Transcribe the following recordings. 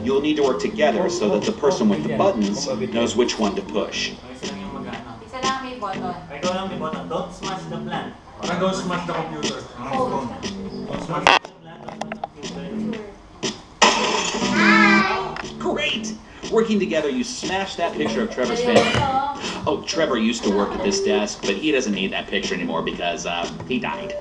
you'll need to work together so that the person with the buttons knows which one to push. Isa lang may button. Ikaw lang may button. Don't smash the plant. Don't smash the computer. Don't smash the plant. Great! Working together, you smash that picture of Trevor's family. Oh, Trevor used to work at this desk, but he doesn't need that picture anymore because he died.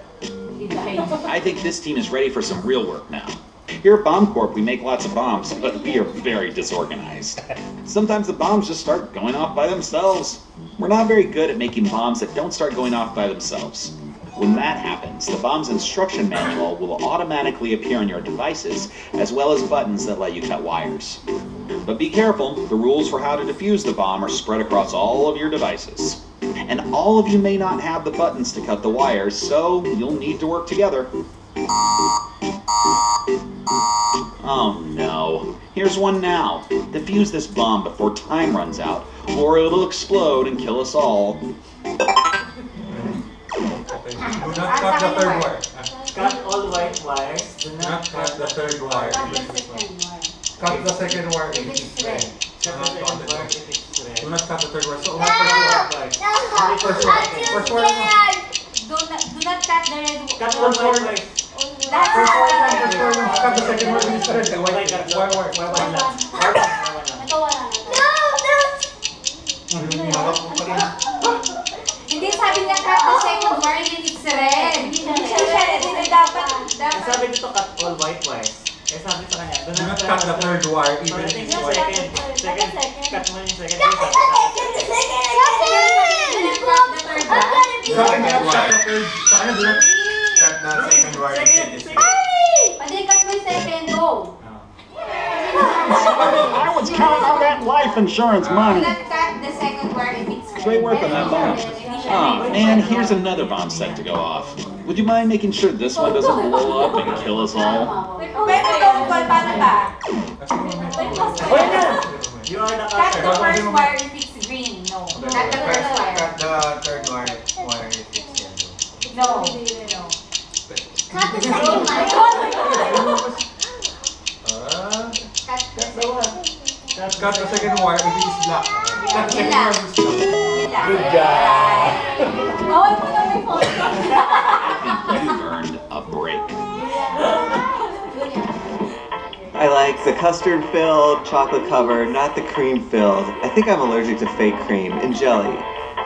I think this team is ready for some real work now. Here at Bomb Corp, we make lots of bombs, but we are very disorganized. Sometimes the bombs just start going off by themselves. We're not very good at making bombs that don't start going off by themselves. When that happens, the bomb's instruction manual will automatically appear on your devices, as well as buttons that let you cut wires. But be careful, the rules for how to defuse the bomb are spread across all of your devices. And all of you may not have the buttons to cut the wires, so you'll need to work together. Oh no. Here's one now. Defuse this bomb before time runs out, or it'll explode and kill us all. Do not cut the third wire. Cut all white wires. Do not cut the third wire. Cut the second wire if it's red. Cut the second wire if it's red. Do not cut the third wire. So, First wire. first wire. Do not cut the red. Cut all white wires. Cut the second wire if it's red. White wire. Hindi sabi niya cut the second wire if it's red. Hindi dapat. Sabi dito cut all white wires. Kaya sabi sa kanya, Do not cut the third wire even if it's white. Second. Cut mo yung second. Cut the second wire. Pwede cut mo yung second. Go. I was counting on that life insurance money. Do not cut the second wire if it's red. Great work on that bomb. Oh man, here's another bomb set to go off. Would you mind making sure this one doesn't blow up and kill us all? Paano ba? You are the Cut the cutter. first wire if it's green. No. Cut the first wire. Cut the third wire if it's yellow. No. Cut the second wire. Cut the second wire if it's black. Cut the second wire if it's black. Good job. Bawal mo na may phone. You've earned a break. I like the custard-filled, chocolate-covered, not the cream-filled. I think I'm allergic to fake cream and jelly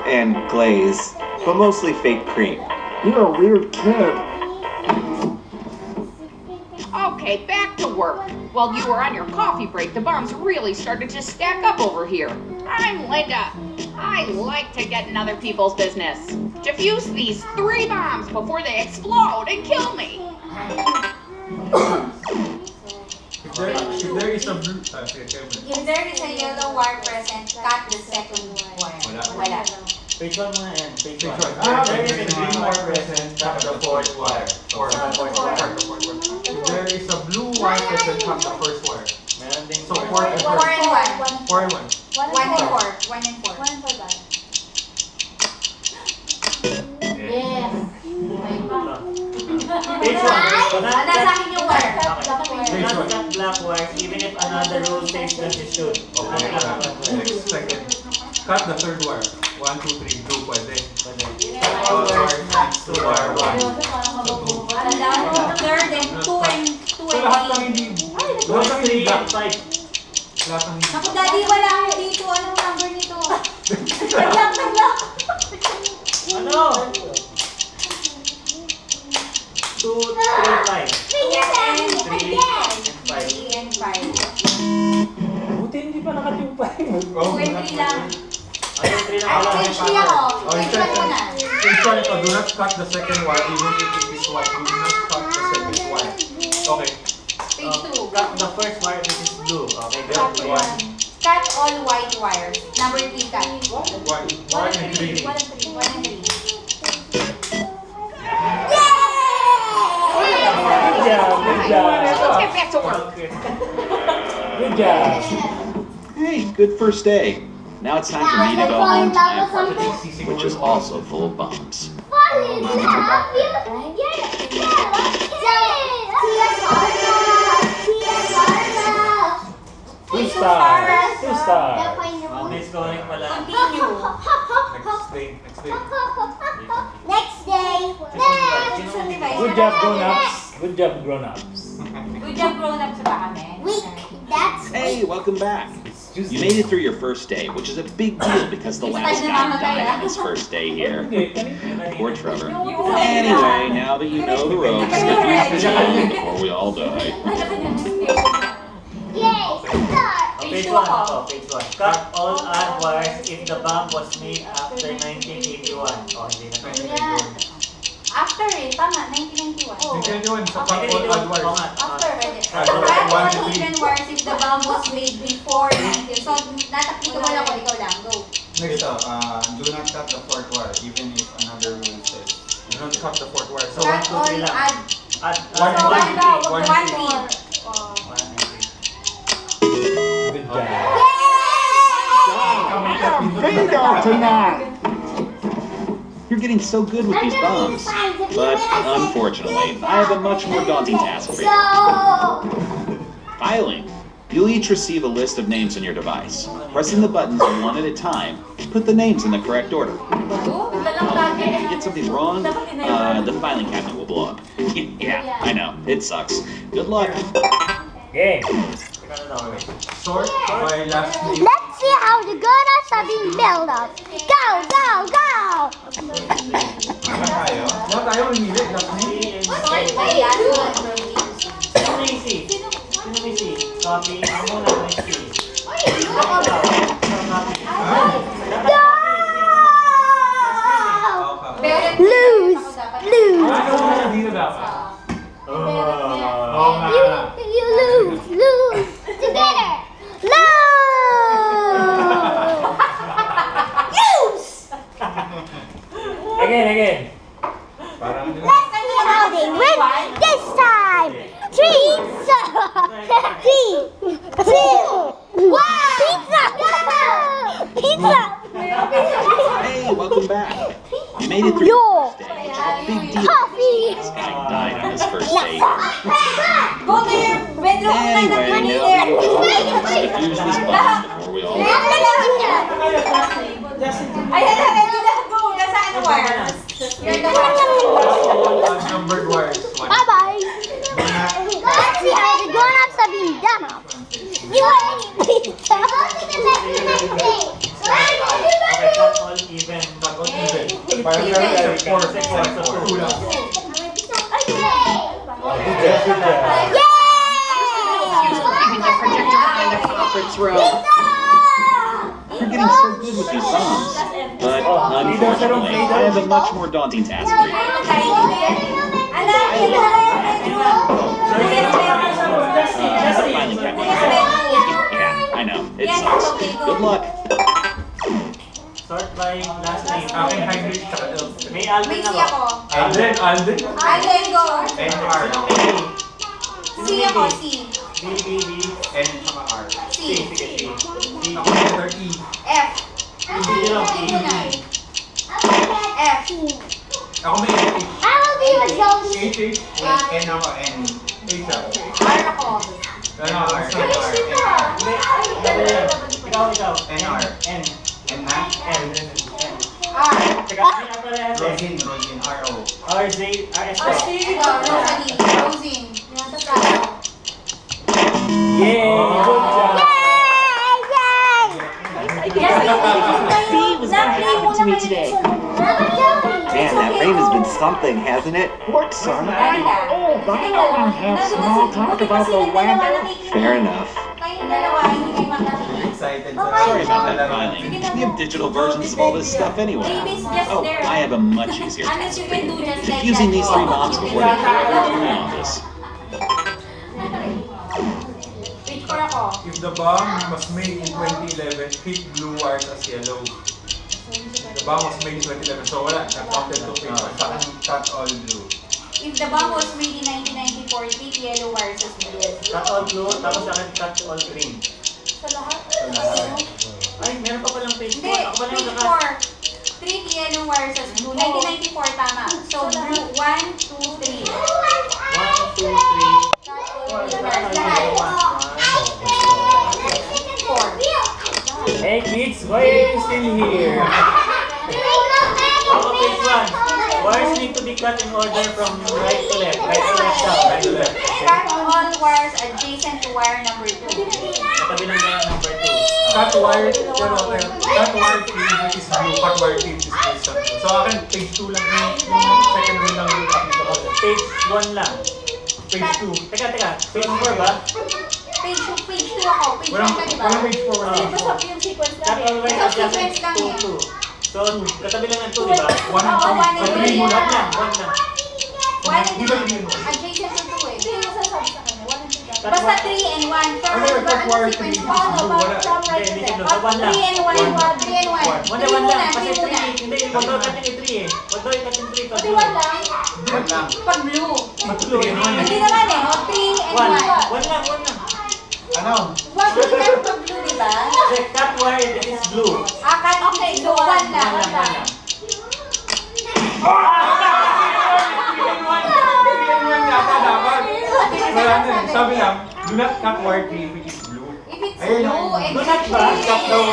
and glaze, but mostly fake cream. You're a weird kid. Okay, back to work. While you were on your coffee break, the bombs really started to stack up over here. I'm Linda. I like to get in other people's business. Defuse these 3 bombs before they explode and kill me. If there is a blue... If there is a yellow wire present, cut the second wire. Wala. Page 1 muna yan. Page 1. There is a green wire present, cut the fourth wire. If there is a blue wire present, cut the first wire. Meron din. So 4 and 4 1. and 1. 4 and 1. 1 and 4. 1 and 4. Yes. Page 1. Nasa akin yung wire. Do not cut black wires even if another rule says that you should. Okay, next second. Cut the third wire. 1, 2, 3, blue, pwede. All wires next to wire 1. Third and 2 and 2 So lahat lang and 3. hindi... Go Lahat lang 3 hindi black. and 5. Lahat lang hindi. Naku, daddy, wala ako dito. Anong number nito? Naglock. Ano? 2, 3, 5. 3 and 3 and 5. Buti hindi pa nakat yung 5. Oh, 2 and 3 lang. Ayun, 3 na Ay, pala. page 3 ako. Oh, Page 1 muna. Page 1 ito, do not cut the second wire even if it is white. Do not cut the second wire. Okay. Page 2. Cut the first wire which is blue. Okay, Cut good. One. Cut all white wires. Number 3 cut. 1 and 3. 1 and 3. Good job. Let's get back to work. Good job. Hey, good first day. Now it's time for me to go home to my apartment, which is also full of bombs. Two stars. Two stars. May scoring pala. Continue. Next day. Next day. Next. Good job, grown-ups. Good job, grown-ups. Good job, grown-ups ba kami? Week. That's Hey, welcome back. You made it through your first day, which is a big deal because the last guy died on his first day here. Poor Trevor. Anyway, now that you know the ropes, get through the before we all die. yay. Start. Page 1 ako, page 1. Cut all odd wires if the bomb was made after 1981. Oh, hindi na tayo. After tama, 1991. Sa cut all odd wires. After, pwede. Cut Cut all even wires if the bomb was made before 19. So, natakbo lang ko, ikaw lang. Go. Next up, do not cut the fourth wire, even if another rule says. Do not cut the fourth wire. So, 1, 2, 3 lang. Add. Add. So, 1, 1, 3. Good job. Hey, tonight. You're getting so good with these bombs. But unfortunately, I have a much more daunting task for you. Filing. You'll each receive a list of names on your device. Pressing the buttons one at a time, put the names in the correct order. If you get something wrong, the filing cabinet will blow up. Yeah, I know. It sucks. Good luck. Game. Sort by last name. Let's see how the gonas are being built up. Go, go, go! What tayo mamili? Last name? Sort by last one. Sino may C? Sino may C? Copy. Ako muna may C. Lose! Lose! Dito dapat. You lose! Lose! Together! Lose! Again. Let's see how they win this time! 3, 2, 1! Pizza! Pizza! Hey, welcome back. You made it through your first day, which is a big deal. Coffee! This guy died on his first day. Go to your bedroom. Anyway, now that you're all let's defuse this bomb before we all Ayan na, ready na. Go. Nasaan ang wire? You're the one. Numbered wires. Bye-bye! Let's see how the grown-ups are being done up. You want any pizza? Go to the next thing. Okay, cut all even. Cut all even. Para meron tayo 4. Kulang. Good job. Keeping your projector behind the conference room. You're getting so good with these bombs. But unfortunately, I have a much more daunting task for you. Filing cabinet. Yeah, I know. It sucks. Good luck. Sort by last name. Aking Heinrich tsaka Elf. May Alvin May C ako. ako. Alden. Alden, go. NR. C ako, C. B, B, B. N tsaka R. C. Sige, C. D. Ako letter E. F. Hindi lang E. F. Ako may H. I will be with those. H. N ako, N. H ako. R ako. Ano? R. NR. Ikaw. NR. N. N na? N. R. Teka, may aparehas eh. Rosin, R-O. RZ, RS. Ikaw, Rosalie. Rosin. Yay! Good job. See, was gonna happen to me today. Man, that rain has been something, hasn't it? Work, son. I know, but I don't want to have small talk about the weather. Fair enough. Kayong dalawa, hindi kayo makakita. Excited Sorry about that filing. We have digital versions of all this stuff anyway. Baby's just Oh, there. I have a much easier Unless task you for can you. do just like Defusing that. these 3 bombs before they fly over to my office. Wait for ako. If the bomb was made in 2011, hit blue wires as yellow. The bomb was made in 2011, so wala. Counted to page. Cut all blue. If the bomb was made in 1994, take yellow wires as blue. Cut all blue, tapos akin cut all green. Sa lahat? Ay, meron pa palang page 4. Hindi, Ako pala yung page naka... 4. Treat yellow wires as blue. 1994, tama. So, blue, 1, 2, 3. 1, 2, 3. Lahat. Why are you still here? How about this one? Wires need to be cut in order from right to left. Right to left daw. Right to left. Cut all wires adjacent to wire number 2. Katabi lang tayo ng number 2. Cut wire, cut wire 3 which is blue, cut wire 3 which is blue. So akin, page 2 lang yung second rule lang yung pakita ko. Page 1 lang. Page 2. Teka. Page 4 ba? Page 2 ako. Page 1 Walang ka, diba? walang page 4, walang page 4. yung sequence Cut all wires Ito, adjacent sequence lang yan. to 2. So, katabi lang ng 2, di ba? 1 and 3. Oo, 1 and At 3. 3 mo lang. 1 lang. 1 Di ba 3 and 1? adjacent to 2 eh. Hindi, sasabi sa kanya. 1 and 2. Cut Basta one. 3 and 1. Ano yung cut wire 3 which is blue? Wala. Hindi, hindi siya doon. 1 lang. 3 and 1. 3 and 1. 1 lang. Kasi 3, hindi. Huwag daw cut yung 3 eh. Huwag daw cut yung 3 pag blue. 1 lang. One lang. Pag blue. Mag-blue. Hindi naman eh. 3 and 1. 1 lang. Ano? 1 cut pag blue, diba? The cut wire it is blue. Cut okay, blue. 1 lang. 1 lang. Sabi lang, do not cut wire 3 which is blue. If it's Ayun, blue and do not ba? Cut daw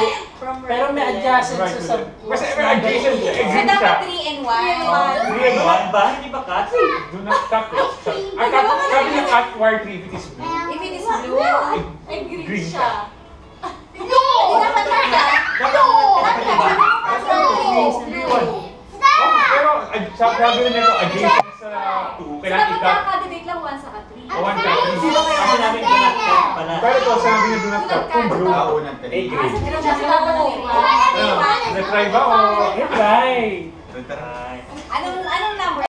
Pero may adjacent right sa to sub. left. Basta may adjacent siya, So exit dapat siya. 3 and 1. 3 and 1. Ba? Hindi ba cut? Do not cut it. Sabi niya cut wire 3 which is blue. If it is blue, Green siya. hindi naman cut. Pero sabi na nito, adjacent sa 2, kailangan i-cut. lang 1 sa 3. O 1 cut. Kasi namin do not cut pala. Pero ito, sabi niya do not cut kung blue. Unang Eh, green. Na-try ba o? Try. Tara.